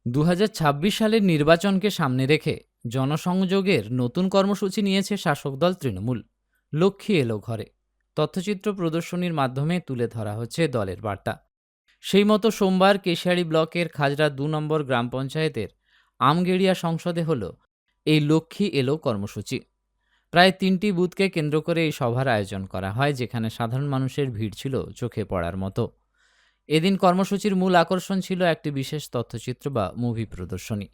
2026 সালের নির্বাচনকে সামনে রেখে জনসংযোগের নতুন কর্মসূচি নিয়েছে শাসক দল তৃণমূল। লক্ষ্মী এলো ঘরে তথ্যচিত্র প্রদর্শনীর মাধ্যমে তুলে ধরা হচ্ছে দলের বার্তা। সেই মতো সোমবার কেশিয়াড়ি ব্লকের খাজরা 2 নম্বর গ্রাম পঞ্চায়েতের আমগেড়িয়া সংসদে হলো এই লক্ষ্মী এলো কর্মসূচি। প্রায় 3টি বুথকে কেন্দ্র করে এই সভার আয়োজন করা হয়, যেখানে সাধারণ মানুষের ভিড় ছিল চোখে পড়ার মতো। এদিন কর্মসূচির মূল আকর্ষণ ছিল একটি বিশেষ তথ্যচিত্র বা মুভি প্রদর্শনী।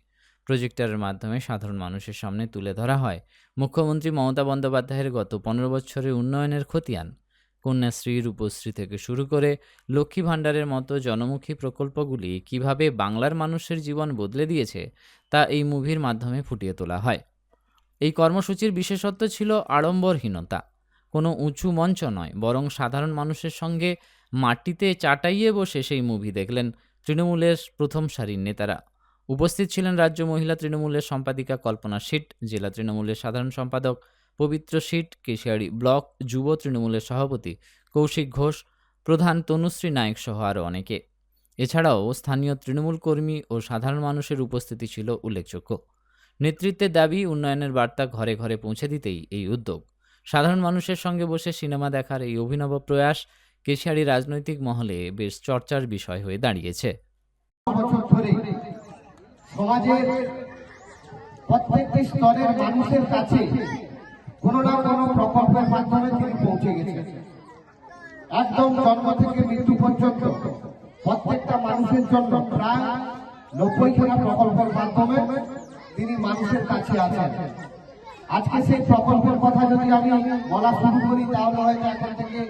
প্রজেক্টরের মাধ্যমে সাধারণ মানুষের সামনে তুলে ধরা হয় মুখ্যমন্ত্রী মমতা বন্দ্যোপাধ্যায়ের গত 15 বছরের উন্নয়নের খতিয়ান। কন্যাশ্রী, রূপশ্রী থেকে শুরু করে লক্ষ্মী ভাণ্ডারের মতো জনমুখী প্রকল্পগুলি কিভাবে বাংলার মানুষের জীবন বদলে দিয়েছে তা এই মুভির মাধ্যমে ফুটিয়ে তোলা হয়। এই কর্মসূচির বিশেষত্ব ছিল আড়ম্বরহীনতা। কোনো উঁচু মঞ্চ নয়, বরং সাধারণ মানুষের সঙ্গে মাটিতে চাটাইয়ে বসে সেই মুভি দেখলেন তৃণমূলের প্রথম সারির নেতারা। উপস্থিত ছিলেন রাজ্য মহিলা তৃণমূলের সম্পাদিকা কল্পনা সিট, জেলা তৃণমূলের সাধারণ সম্পাদক পবিত্র সিট, কেশিয়াড়ি ব্লক যুব তৃণমূলের সভাপতি কৌশিক ঘোষ, প্রধান তনুশ্রী নায়ক সহ আরও অনেকে। এছাড়াও স্থানীয় তৃণমূল কর্মী ও সাধারণ মানুষের উপস্থিতি ছিল উল্লেখযোগ্য। নেতৃত্বের দাবি, উন্নয়নের বার্তা ঘরে ঘরে পৌঁছে দিতেই এই উদ্যোগ। সাধারণ মানুষের সঙ্গে বসে সিনেমা দেখার এই অভিনব প্রয়াস কেশিয়াড়ি রাজনৈতিক মহলে বেশ চর্চার বিষয় হয়ে দাঁড়িয়েছে। সমাজের প্রত্যেকটি স্তরের মানুষের কাছে কোনো না কোনো প্রকল্পের মাধ্যমে তিনি পৌঁছে গেছেন। একদম জন্ম থেকে মৃত্যু পর্যন্ত প্রত্যেকটা মানুষের জন্য প্রায় 90খানা প্রকল্পের মাধ্যমে তিনি মানুষের কাছে আছেন। আজকে সেই প্রকল্পের কথা যদি আমি বলা শুরু করি তাহলে হয়তো এখন থেকে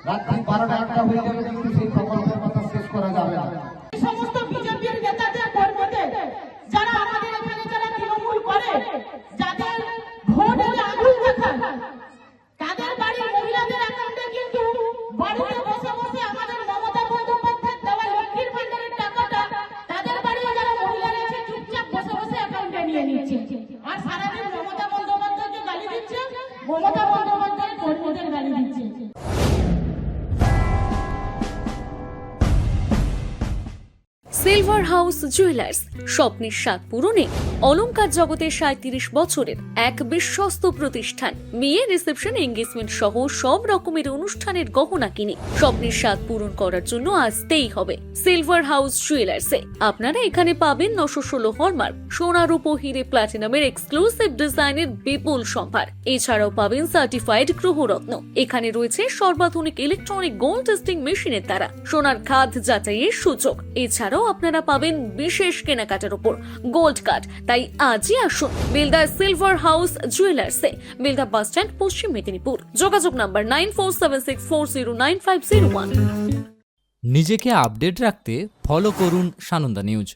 রাত্রি 12টা হয়ে যাবে, কিন্তু সেই প্রকল্পের কথা শেষ করা যাবে না। সমস্ত বিজেপির নেতাদের কর্মীদের যারা আমাদের এখানে যারা তৃণমূল করে, যাদের ভোট এলে আঙুল দেখায়, তাদের বাড়ির মহিলাদের অ্যাকাউন্টে কিন্তু বাড়িতে বসে বসে আমাদের মমতা বন্দ্যোপাধ্যায়ের দেওয়া লক্ষ্মীর ভাণ্ডারের টাকাটা তাদের বাড়িতে যারা মহিলা রয়েছে চুপচাপ বসে বসে অ্যাকাউন্টে নিয়ে নিচ্ছে। আর সারাদিন মমতা বন্দ্যোপাধ্যায়কে গালি দিচ্ছে, মমতা বন্দ্যোপাধ্যায়ের কর্মীদের গালি দিচ্ছে। সিলভার হাউস জুয়েলার্স, স্বপ্নের স্বাদ পূরণে অলংকার জগতের 37 বছরের এক বিশ্বস্ত প্রতিষ্ঠান। মেয়ে রিসেপশন, এঙ্গেজমেন্ট সহ সব রকমের অনুষ্ঠানের গহনা কিনে স্বপ্নের স্বাদ পূরণ করার জন্য আসতেই হবে সিলভার হাউস জুয়েলার্সে। আপনারা এখানে পাবেন 916 হলমার্ক, সোনা, রূপো, হিরে, প্লাটিনামের এক্সক্লুসিভ ডিজাইনের বিপুল সম্ভার। এছাড়াও পাবেন সার্টিফাইড গ্রহরত্ন। এখানে রয়েছে সর্বাধুনিক ইলেকট্রনিক গোল্ড টেস্টিং মেশিনের দ্বারা সোনার খাদ যাচাইয়ের সুযোগ। এছাড়াও আপনারা পাবেন বিশেষ কেনাকাটার উপর গোল্ড কার্ড। তাই আজই আসুন বেলদা সিলভার হাউস জুয়েলার্সে, বেলদা বাস স্ট্যান্ড, পশ্চিম মেদিনীপুর। যোগাযোগ নাম্বার 9476409501। নিজেকে আপডেট রাখতে ফলো করুন সানন্দা নিউজ।